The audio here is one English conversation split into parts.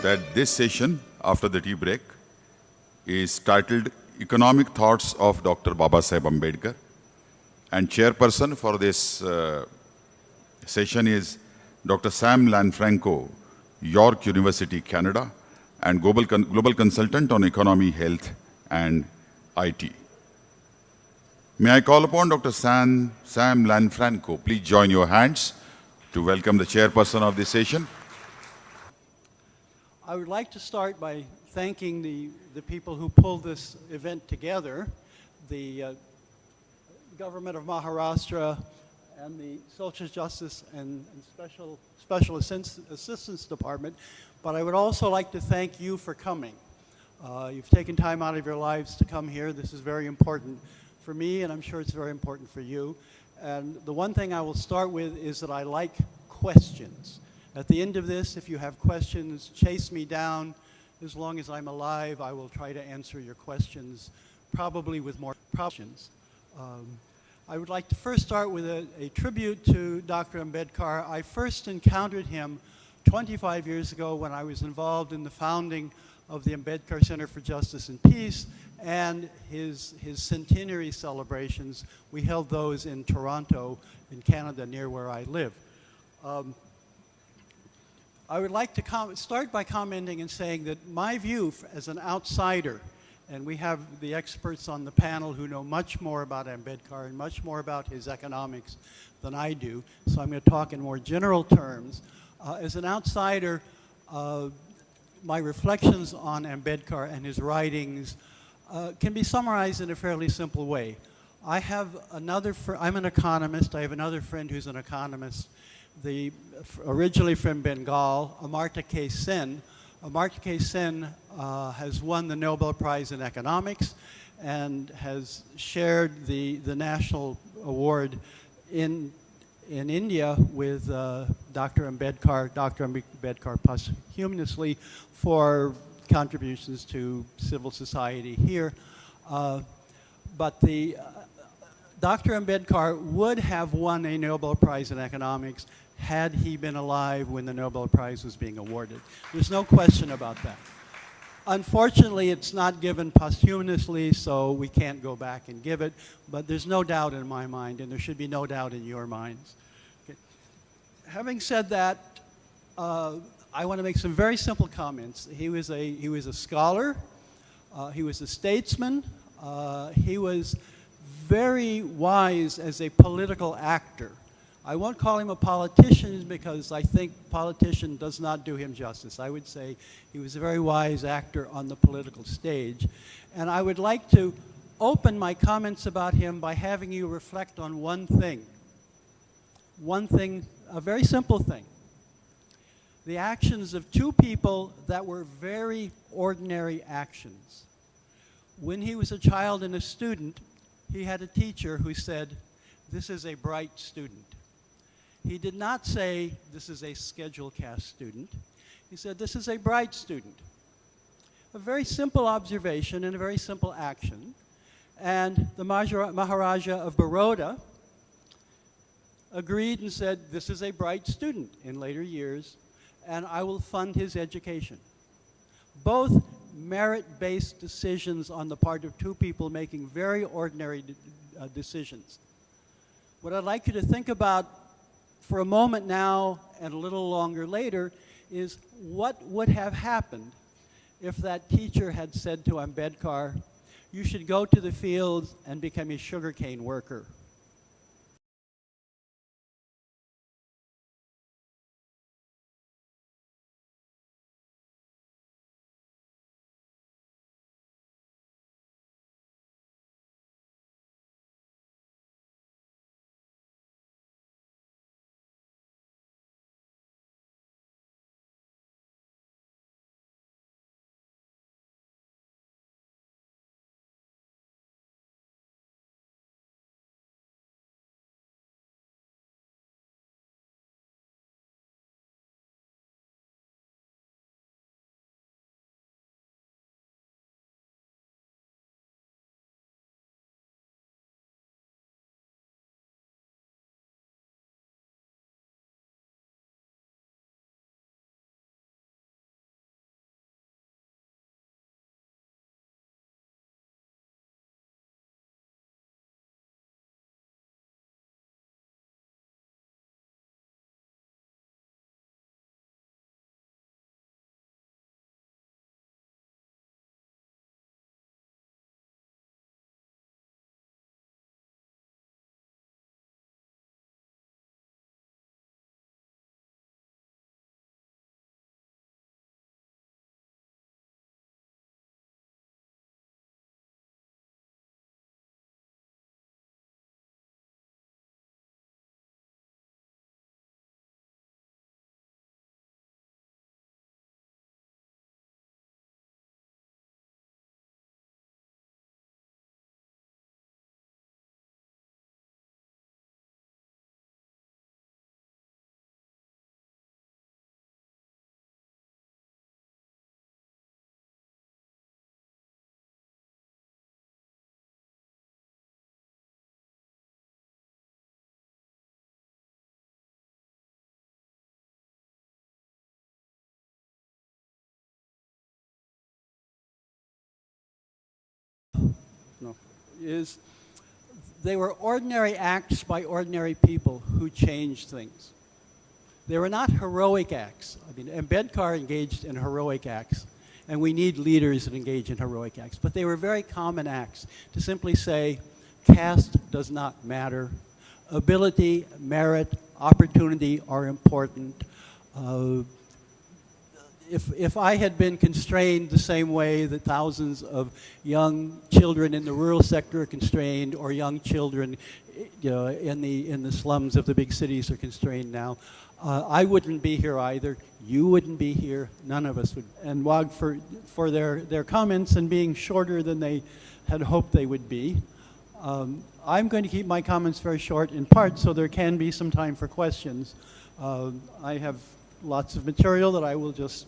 that this session, after the tea break, is titled Economic Thoughts of Dr. Babasaheb Ambedkar. And chairperson for this session is Dr. Sam Lanfranco, York University, Canada, and global consultant on economy, health, and IT. May I call upon Dr. Sam Lanfranco. Please join your hands to welcome the chairperson of this session. I would like to start by thanking the people who pulled this event together, the government of Maharashtra and the Social Justice and Special Assistance Department. But I would also like to thank you for coming. You've taken time out of your lives to come here. This is very important for me, and I'm sure it's very important for you. And the one thing I will start with is that I like questions. At the end of this, if you have questions, chase me down. As long as I'm alive, I will try to answer your questions, probably with more questions. I would like to first start with a tribute to Dr. Ambedkar. I first encountered him 25 years ago when I was involved in the founding of the Ambedkar Center for Justice and Peace and his centenary celebrations. We held those in Toronto, in Canada, near where I live. I would like to start by commenting and saying that my view as an outsider, and we have the experts on the panel who know much more about Ambedkar and much more about his economics than I do, so I'm going to talk in more general terms. As an outsider, my reflections on Ambedkar and his writings can be summarized in a fairly simple way. I'm an economist. I have another friend who's an economist, originally from Bengal, Amartya K. Sen. Amartya K. Sen has won the Nobel Prize in Economics and has shared the national award in India with Dr. Ambedkar posthumously for contributions to civil society here. But Dr. Ambedkar would have won a Nobel Prize in Economics had he been alive when the Nobel Prize was being awarded. There's no question about that. Unfortunately, it's not given posthumously, so we can't go back and give it, but there's no doubt in my mind, and there should be no doubt in your minds. Okay. Having said that, I want to make some very simple comments. He was a scholar, he was a statesman, he was very wise as a political actor. I won't call him a politician because I think politician does not do him justice. I would say he was a very wise actor on the political stage. And I would like to open my comments about him by having you reflect on one thing. One thing, a very simple thing. The actions of two people that were very ordinary actions. When he was a child and a student, he had a teacher who said, "This is a bright student." He did not say, "This is a schedule cast student." He said, "This is a bright student." A very simple observation and a very simple action. And the Maharaja of Baroda agreed and said, "This is a bright student" in later years, and I will fund his education. Both merit-based decisions on the part of two people making very ordinary decisions. What I'd like you to think about for a moment now and a little longer later is what would have happened if that teacher had said to Ambedkar, "You should go to the fields and become a sugarcane worker." is they were ordinary acts by ordinary people who changed things. They were not heroic acts. I mean, Ambedkar engaged in heroic acts, and we need leaders that engage in heroic acts. But they were very common acts to simply say, caste does not matter. Ability, merit, opportunity are important. If I had been constrained the same way that thousands of young children in the rural sector are constrained, or young children, you know, in the slums of the big cities are constrained now, I wouldn't be here either. You wouldn't be here. None of us would. And WAG for their comments and being shorter than they had hoped they would be. I'm going to keep my comments very short, in part so there can be some time for questions. I have lots of material that I will just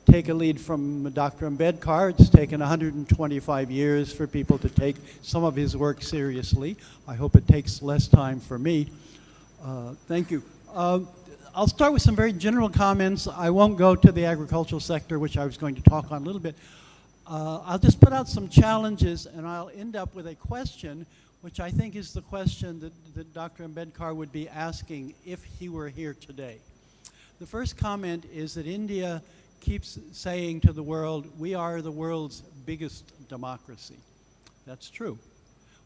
take a lead from Dr. Ambedkar. It's taken 125 years for people to take some of his work seriously. I hope it takes less time for me. Thank you. I'll start with some very general comments. I won't go to the agricultural sector, which I was going to talk on a little bit. I'll just put out some challenges, and I'll end up with a question, which I think is the question that Dr. Ambedkar would be asking if he were here today. The first comment is that India keeps saying to the world, we are the world's biggest democracy. That's true.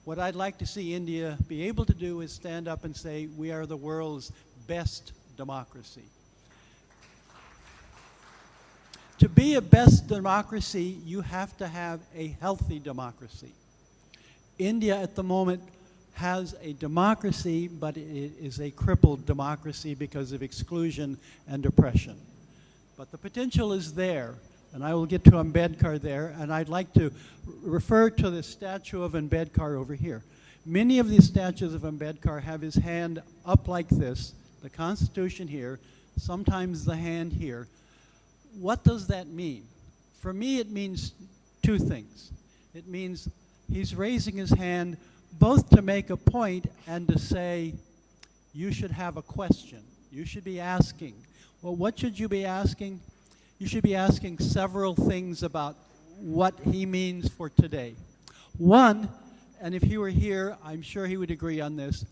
What I'd like to see India be able to do is stand up and say, we are the world's best democracy. To be a best democracy, you have to have a healthy democracy. India at the moment has a democracy, but it is a crippled democracy because of exclusion and oppression. But the potential is there, and I will get to Ambedkar there, and I'd like to refer to the statue of Ambedkar over here. Many of these statues of Ambedkar have his hand up like this, the Constitution here, sometimes the hand here. What does that mean? For me, it means two things. It means he's raising his hand both to make a point and to say, you should have a question. You should be asking. Well, what should you be asking? You should be asking several things about what he means for today. One, and if he were here, I'm sure he would agree on this,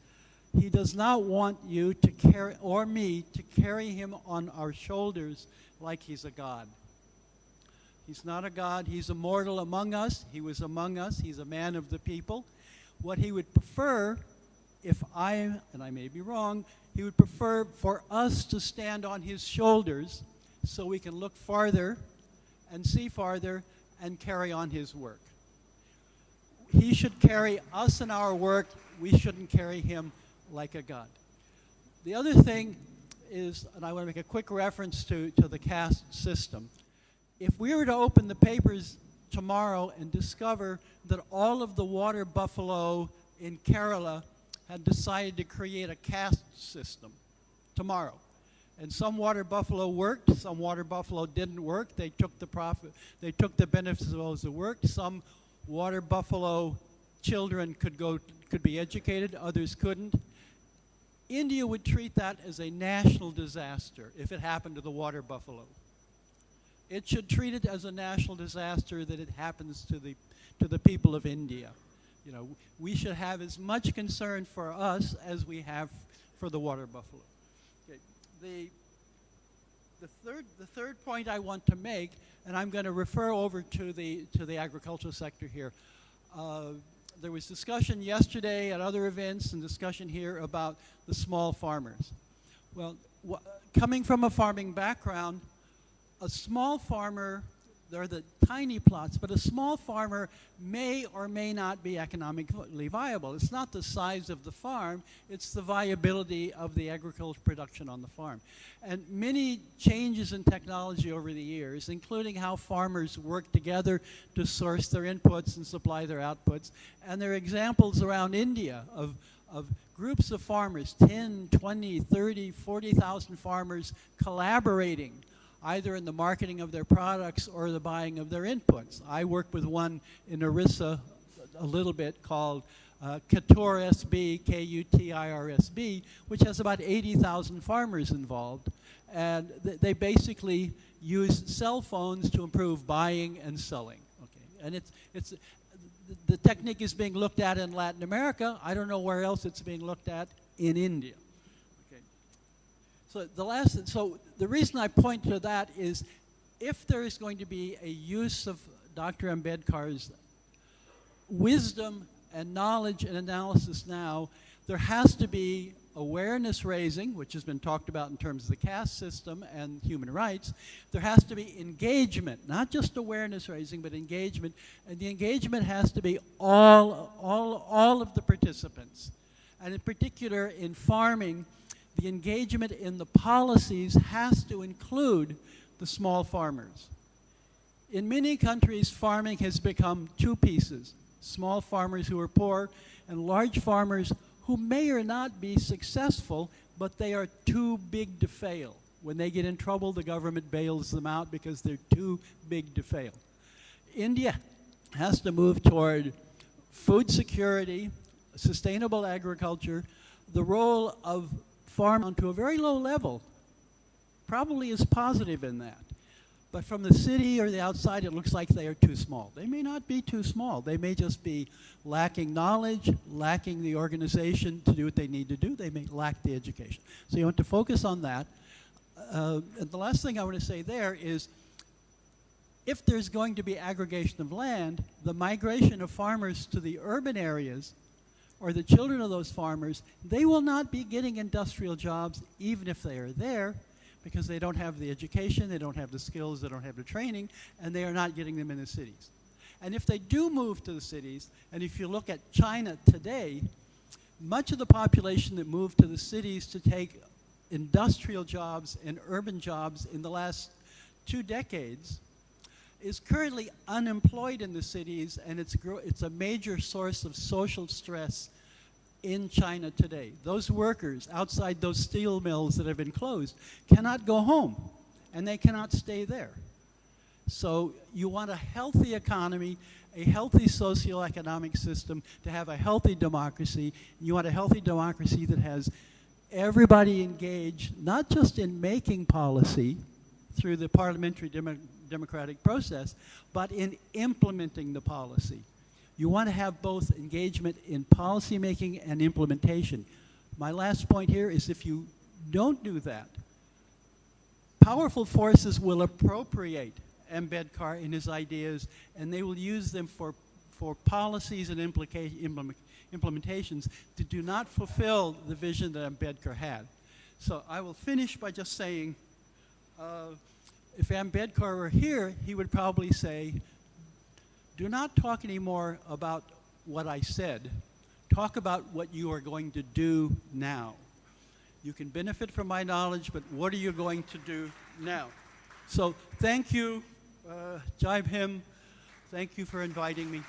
he does not want you to carry, or me, to carry him on our shoulders like he's a god. He's not a god. He's a mortal among us. He was among us. He's a man of the people. What he would prefer, and I may be wrong, he would prefer for us to stand on his shoulders so we can look farther and see farther and carry on his work. He should carry us in our work. We shouldn't carry him like a god. The other thing is, and I want to make a quick reference to the caste system. If we were to open the papers tomorrow and discover that all of the water buffalo in Kerala had decided to create a caste system tomorrow, and some water buffalo worked, some water buffalo didn't work, they took the profit, they took the benefits of those that worked, some water buffalo children could be educated, others couldn't. India would treat that as a national disaster if it happened to the water buffalo. It should treat it as a national disaster that it happens to the people of India. You know, we should have as much concern for us as we have for the water buffalo. Okay. The third point I want to make, and I'm going to refer over to the agricultural sector here. There was discussion yesterday at other events and discussion here about the small farmers. Well, coming from a farming background, a small farmer, they're the tiny plots, but a small farmer may or may not be economically viable. It's not the size of the farm, it's the viability of the agricultural production on the farm. And many changes in technology over the years, including how farmers work together to source their inputs and supply their outputs. And there are examples around India of groups of farmers, 10, 20, 30, 40,000 farmers collaborating either in the marketing of their products or the buying of their inputs. I work with one in Orissa a little bit called KUTIRSB, K-U-T-I-R-S-B, which has about 80,000 farmers involved. And they basically use cell phones to improve buying and selling. Okay. And the technique is being looked at in Latin America. I don't know where else it's being looked at in India. Okay. So the reason I point to that is if there is going to be a use of Dr. Ambedkar's wisdom and knowledge and analysis now, there has to be awareness raising, which has been talked about in terms of the caste system and human rights. There has to be engagement, not just awareness raising, but engagement. And the engagement has to be all of the participants. And in particular, in farming, the engagement in the policies has to include the small farmers. In many countries, farming has become two pieces: small farmers who are poor and large farmers who may or not be successful, but they are too big to fail. When they get in trouble, the government bails them out because they're too big to fail. India has to move toward food security, sustainable agriculture. The role of farm to a very low level probably is positive in that. But from the city or the outside, it looks like they are too small. They may not be too small. They may just be lacking knowledge, lacking the organization to do what they need to do. They may lack the education. So you want to focus on that. And the last thing I want to say there is, if there's going to be aggregation of land, the migration of farmers to the urban areas, or the children of those farmers, they will not be getting industrial jobs even if they are there, because they don't have the education, they don't have the skills, they don't have the training, and they are not getting them in the cities. And if they do move to the cities, and if you look at China today, much of the population that moved to the cities to take industrial jobs and urban jobs in the last 2 decades is currently unemployed in the cities, and it's a major source of social stress in China today. Those workers outside those steel mills that have been closed cannot go home, and they cannot stay there. So you want a healthy economy, a healthy socioeconomic system to have a healthy democracy. You want a healthy democracy that has everybody engaged, not just in making policy through the parliamentary democratic process, but in implementing the policy. You want to have both engagement in policy making and implementation. My last point here is, if you don't do that, powerful forces will appropriate Ambedkar and his ideas, and they will use them for policies and implementations that do not fulfill the vision that Ambedkar had. So I will finish by just saying, if Ambedkar were here, he would probably say, do not talk anymore about what I said. Talk about what you are going to do now. You can benefit from my knowledge, but what are you going to do now? So thank you, Jai Bhim. Thank you for inviting me.